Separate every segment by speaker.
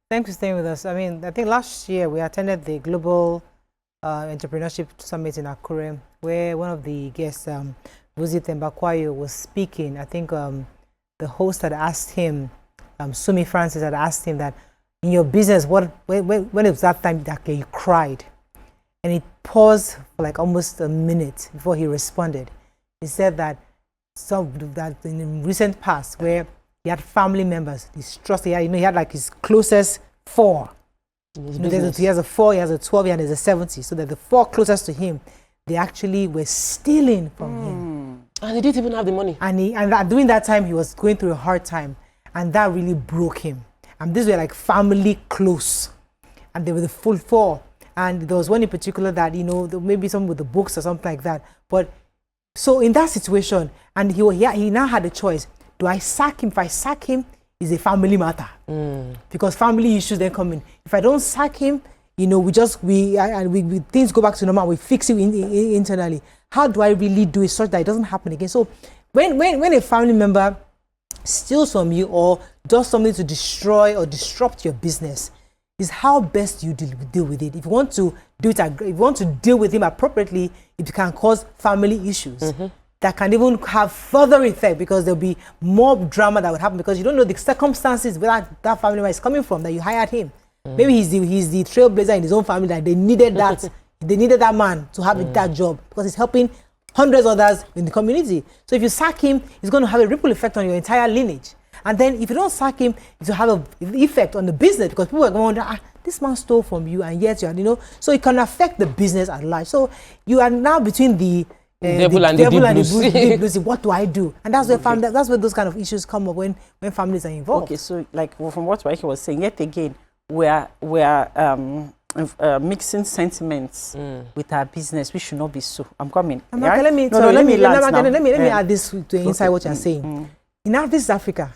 Speaker 1: Thanks for staying with us. I mean, I think last year we attended the Global Entrepreneurship Summit in Akure, where one of the guests, Vuzi Tembakwayo, was speaking. I think the host had asked him, Sumi Francis had asked him that, in your business, when it was that time that he cried? And he paused for like almost a minute before he responded. He said that that in the recent past, where he had family members, his trust, he had like his closest 4. He has a 4, he has a 12, and there's a 70. So that the 4 closest to him, they actually were stealing from him.
Speaker 2: And he didn't even have the money.
Speaker 1: And during that time, he was going through a hard time. And that really broke him. And these were like family close. And they were the full 4. And there was one in particular that, maybe some with the books or something like that. But so in that situation, and he now had a choice. Do I sack him? If I sack him, it's a family matter. Because family issues then come in. If I don't sack him, we things go back to normal. We fix it internally. How do I really do it such that it doesn't happen again? So when a family member steals from you or does something to destroy or disrupt your business, is how best you deal with it. If you want to deal with him appropriately, it can cause family issues. That can even have further effect, because there'll be more drama that would happen, because you don't know the circumstances where that family member is coming from, that you hired him. Maybe he's the trailblazer in his own family, that they needed that man to have that job, because he's helping hundreds of others in the community. So if you sack him, it's going to have a ripple effect on your entire lineage. And then if you don't sack him, it will have an effect on the business, because people are going to wonder, this man stole from you, and yet so it can affect the business at large. So you are now between the devil and the deep blue sea. What do I do? And that's where those kind of issues come up when families are involved.
Speaker 3: Okay, so like from what Waike was saying, yet again, we are mixing sentiments with our business. We should not be so. I'm coming.
Speaker 1: Right? Let me add this to inside what you're saying. This is Africa.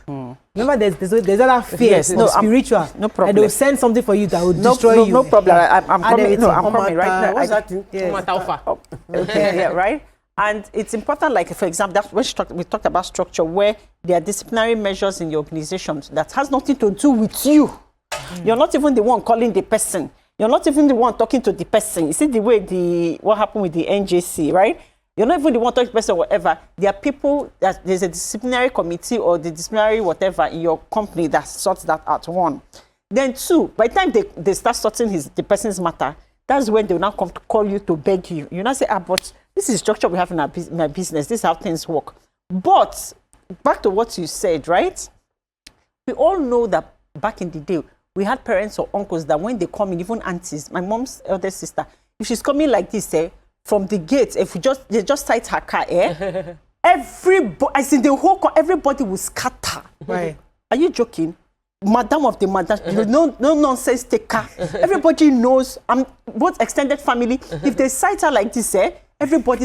Speaker 1: Remember, there's other fears of spiritual. No problem. And they will send something for you that will destroy you.
Speaker 3: No problem. I'm coming. No, I'm coming right now.
Speaker 2: What's that thing?
Speaker 3: Okay, yeah, right. And it's important, like, for example, that's when we talked about structure, where there are disciplinary measures in your organization that has nothing to do with you. You're not even the one calling the person. You're not even the one talking to the person. You see the way what happened with the NJC, right? You're not even the one talking to the person or whatever. There are people that there's a disciplinary committee or the disciplinary whatever in your company that sorts that out, 1. Then 2, by the time they start sorting the person's matter, that's when they will now come to call you to beg you. You now say, but this is the structure we have in my business. This is how things work. But back to what you said, right? We all know that back in the day, we had parents or uncles that when they come in, even aunties, my mom's elder sister, if she's coming like this, from the gate, if they just sight her car, everybody, I see the whole car, everybody will scatter.
Speaker 1: Right.
Speaker 3: Are you joking? Madam of the madam, no nonsense taker. Everybody knows. Both extended family. If they sight her like this, everybody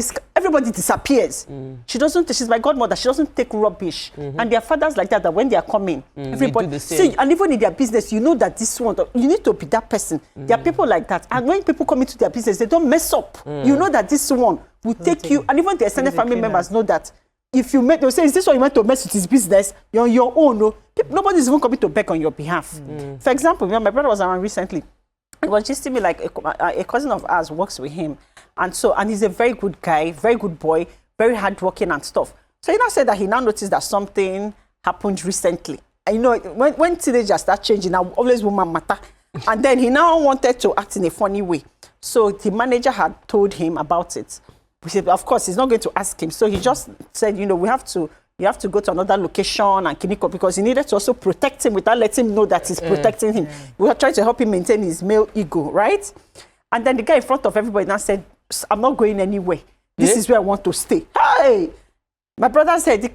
Speaker 3: disappears. She's my godmother. She doesn't take rubbish. And their fathers like that when they are coming, everybody. See, and even in their business, you know that this one, you need to be that person. There are people like that. And when people come into their business, they don't mess up. You know that this one will take you. And even the extended family members know that. If you they'll say, is this what you meant to mess with his business? You're on your own. No? Nobody's even coming to beg on your behalf. For example, my brother was around recently. It was just to me like a cousin of ours works with him. And he's a very good guy, very good boy, very hardworking and stuff. So he now said that he now noticed that something happened recently. And when teenagers start changing, now always woman matter. And then he now wanted to act in a funny way. So the manager had told him about it. Of course, he's not going to ask him. So he just said, you have to go to another location and Kiniko, because he needed to also protect him without letting him know that he's protecting him. We were trying to help him maintain his male ego, right? And then the guy in front of everybody now said, I'm not going anywhere. This is where I want to stay. Hey! My brother said, he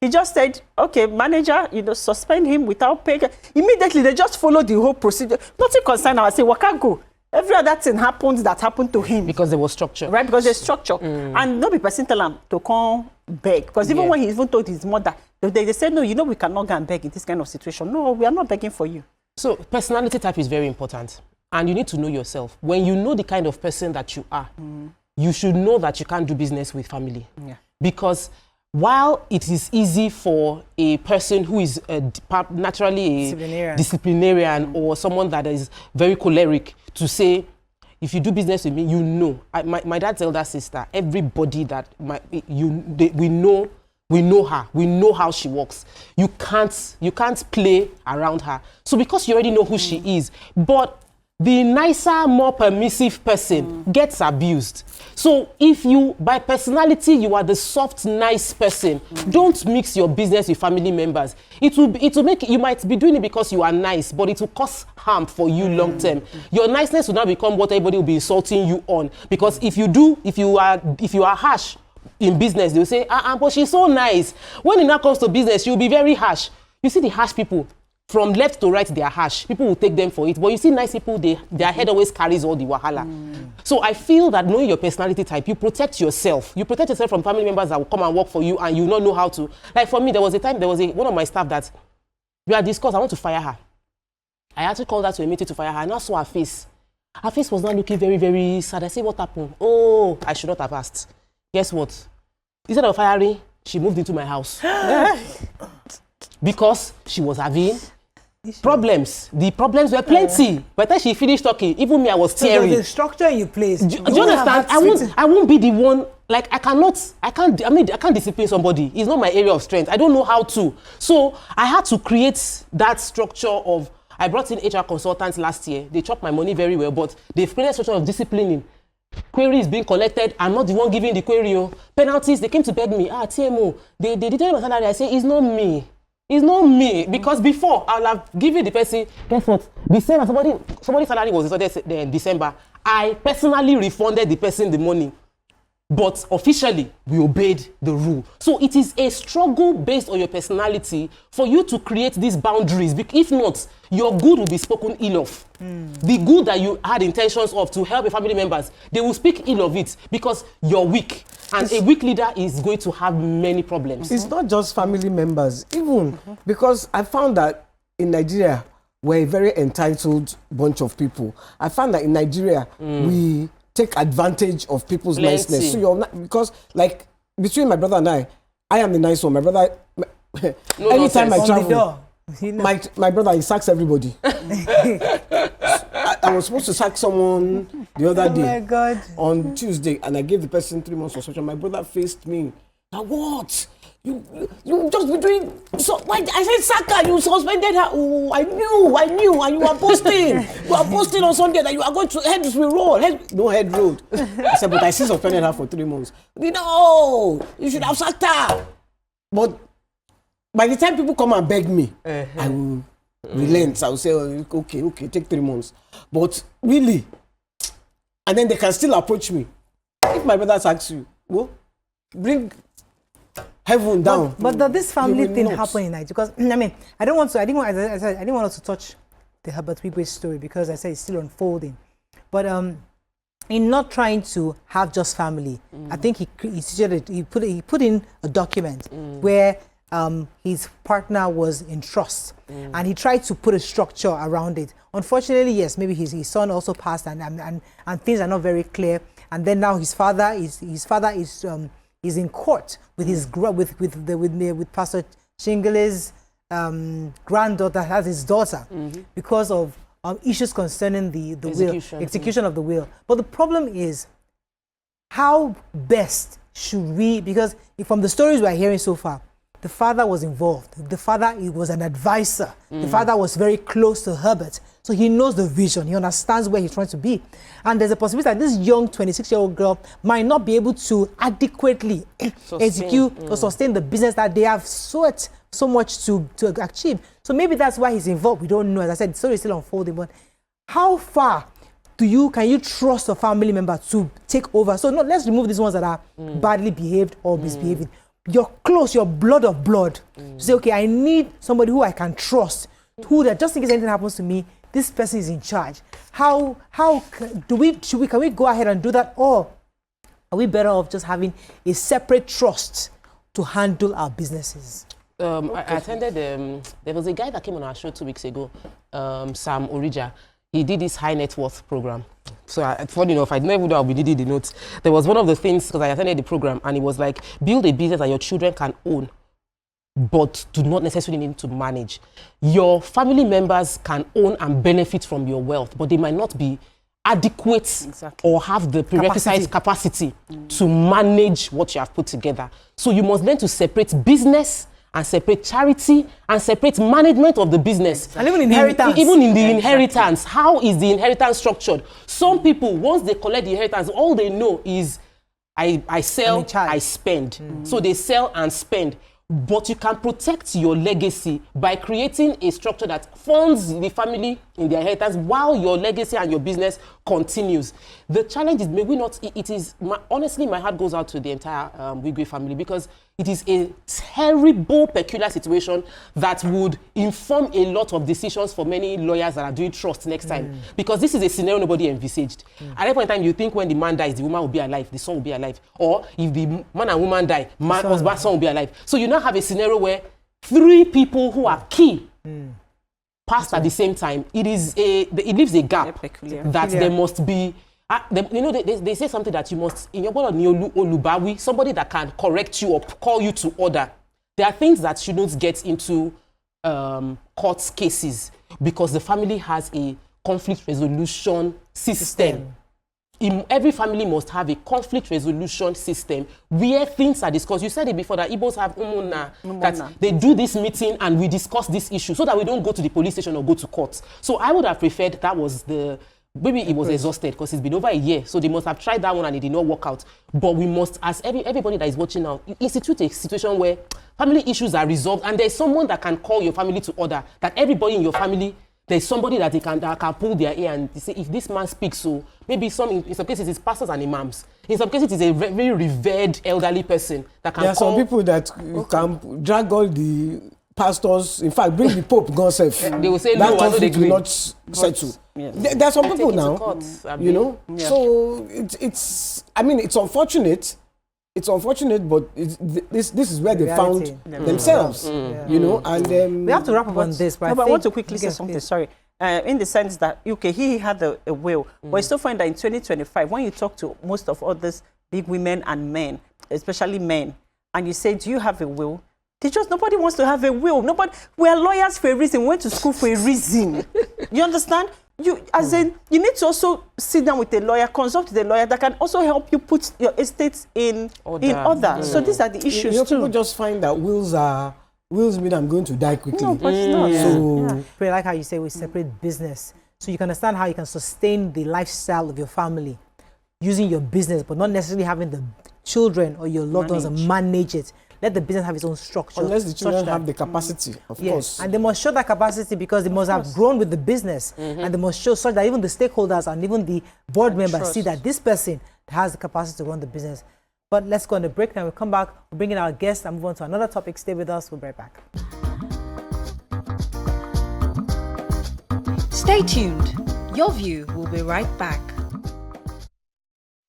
Speaker 3: just said, okay, manager, suspend him without pay. Immediately, they just followed the whole procedure. Nothing concerned. I say, Wakago. Every other thing happened to him.
Speaker 2: Because there was structure.
Speaker 3: Right, because there's structure. And no be person tell him to come beg. Because even when he even told his mother, they said, no, we cannot go and beg in this kind of situation. No, we are not begging for you.
Speaker 2: So personality type is very important. And you need to know yourself. When you know the kind of person that you are, you should know that you can't do business with family. Yeah. Because while it is easy for a person who is naturally a disciplinarian or someone that is very choleric to say, if you do business with me, you know. My dad's elder sister, everybody that we know her. We know how she works. You can't play around her. So because you already know who she is, but the nicer, more permissive person gets abused. So if you, by personality, you are the soft, nice person, don't mix your business with family members. It will make, you might be doing it because you are nice, but it will cause harm for you long term. Your niceness will now become what everybody will be insulting you on. Because if you are harsh in business, they'll say, but she's so nice. When it now comes to business, you'll be very harsh. You see the harsh people, from left to right, they are harsh. People will take them for it. But you see nice people, their head always carries all the wahala. So I feel that knowing your personality type, you protect yourself. You protect yourself from family members that will come and work for you and you not know how to. Like for me, there was one of my staff that we had discussed, I want to fire her. I actually called her to a meeting to fire her, and I saw her face. Her face was not looking very, very sad. I said, what happened? Oh, I should not have asked. Guess what? Instead of firing, she moved into my house. Because she was having problems. The problems were plenty. By the time she finished talking, even me, I was tearing.
Speaker 1: So there's a structure in place.
Speaker 2: Do you understand? I won't be the one, like I can't discipline somebody. It's not my area of strength. I don't know how to. So I had to create that structure of, I brought in HR consultants last year. They chopped my money very well, but they've created a structure of disciplining. Query is being collected. I'm not the one giving the query. Penalties, they came to beg me. TMO, they didn't my salary. I say, it's not me. It's not me, because before I'll have given the person, guess what? December, somebody's salary was in December. I personally refunded the person the money, but officially we obeyed the rule. So it is a struggle based on your personality for you to create these boundaries. If not, your good will be spoken ill of. The good that you had intentions of to help your family members, they will speak ill of it because you're weak. And a weak leader is going to have many problems.
Speaker 4: It's not just family members, even because I found that in Nigeria, we're a very entitled bunch of people. I found that in Nigeria, we take advantage of people's niceness. So you're not, because like between my brother and I am the nice one. My brother, anytime I travel, my brother, he sacks everybody. I was supposed to sack someone the other day on Tuesday, and I gave the person 3 months suspension. My brother faced me. Now what? You just be doing so? Why? I said sack her. You suspended her. Oh, I knew, and you were posting. You were posting on Sunday that you are going to heads will roll. No head rolled. I said, but I still suspended her for 3 months. No, you should have sacked her. But by the time people come and beg me, I will relent. I will say, okay, take 3 months. But really, and then they can still approach me. If my brother asks you, well, bring heaven down.
Speaker 1: But this family thing happened in Nigeria? Because I didn't want us to touch the Herbert Wigwe story because I said it's still unfolding. But in not trying to have just family, I think he put in a document where his partner was in trust, and he tried to put a structure around it. Unfortunately, yes, maybe his son also passed, and things are not very clear. And then now his father is in court with with Pastor Chingale's granddaughter, has his daughter, because of issues concerning the execution of the will. But the problem is, how best should we? Because from the stories we are hearing so far, the father was involved. The father, he was an advisor. The father was very close to Herbert. So he knows the vision. He understands where he's trying to be. And there's a possibility that this young 26-year-old girl might not be able to adequately execute or sustain the business that they have sought so much to achieve. So maybe that's why he's involved. We don't know. As I said, the story is still unfolding. But how far can you trust a family member to take over? So let's remove these ones that are badly behaved or misbehaving. You're close, your blood of blood. To say, okay, I need somebody who I can trust, who that just in case anything happens to me, this person is in charge. How can we go ahead and do that, or are we better off just having a separate trust to handle our businesses?
Speaker 2: I attended. There was a guy that came on our show 2 weeks ago, Sam Orija. He did this high net worth program, So funny enough, I never know I'll be needing the notes. There was one of the things, because I attended the program, and it was like, build a business that your children can own, but do not necessarily need to manage. Your family members can own and benefit from your wealth, but they might not be adequate or have the prerequisite capacity to manage what you have put together. So you must learn to separate business and separate charity and separate management of the business.
Speaker 1: And even inheritance.
Speaker 2: Even in the inheritance, how is the inheritance structured? Some people, once they collect the inheritance, all they know is I sell, I spend. So they sell and spend. But you can protect your legacy by creating a structure that funds the family in their inheritance while your legacy and your business continues. The challenge is, may we not, honestly, my heart goes out to the entire Wigwe family, because it is a terrible, peculiar situation that would inform a lot of decisions for many lawyers that are doing trust next time. Because this is a scenario nobody envisaged. At that point in time, you think when the man dies, the woman will be alive, the son will be alive. Or if the man and woman die, husband, son will be alive. So you now have a scenario where 3 people who are key passed at the same time. It leaves a gap that there must be. They say something that you must, in your olubawi, somebody that can correct you or call you to order. There are things that shouldn't get into court cases because the family has a conflict resolution system. Every family must have a conflict resolution system where things are discussed. You said it before that Igbos have umuna, that they do this meeting and we discuss this issue so that we don't go to the police station or go to court. So I would have preferred that was maybe it was exhausted because it's been over a year. So they must have tried that one and it did not work out. But we must, as everybody that is watching now, institute a situation where family issues are resolved and there's someone that can call your family to order, that everybody in your family, there's somebody that can pull their ear and say, if this man speaks, so maybe in some cases it's pastors and imams. In some cases it's a very revered elderly person that can. There
Speaker 4: are some people that can drag all the pastors. In fact, bring the Pope God self.
Speaker 2: They will say
Speaker 4: that
Speaker 2: no,
Speaker 4: conflict will not settle. Yes. There are some people now, So it's. I mean, it's unfortunate. It's unfortunate, but this is where they found themselves, and
Speaker 1: we have to wrap up on this. But
Speaker 3: I want to quickly say something. Sorry, in the sense that he had a will, but I still find that in 2025, when you talk to most of others, big women and men, especially men, and you say, "Do you have a will?" Nobody wants to have a will. We are lawyers for a reason. We went to school for a reason. You understand? You need to also sit down with a lawyer, consult with a lawyer that can also help you put your estates in order. So these are the issues too.
Speaker 4: People just find that wills mean I'm going to die quickly.
Speaker 3: No, but it's not.
Speaker 1: So, I like how you say we separate business, so you can understand how you can sustain the lifestyle of your family using your business, but not necessarily having the children or your loved ones manage it. Let the business have its own structure.
Speaker 4: Unless the children have the capacity, of course.
Speaker 1: And they must show that capacity because they must have grown with the business. And they must show such that even the stakeholders and even the board members see that this person has the capacity to run the business. But let's go on a break. Now we'll come back, we'll bring in our guests and move on to another topic. Stay with us. We'll be right back.
Speaker 5: Stay tuned. Your View will be right back.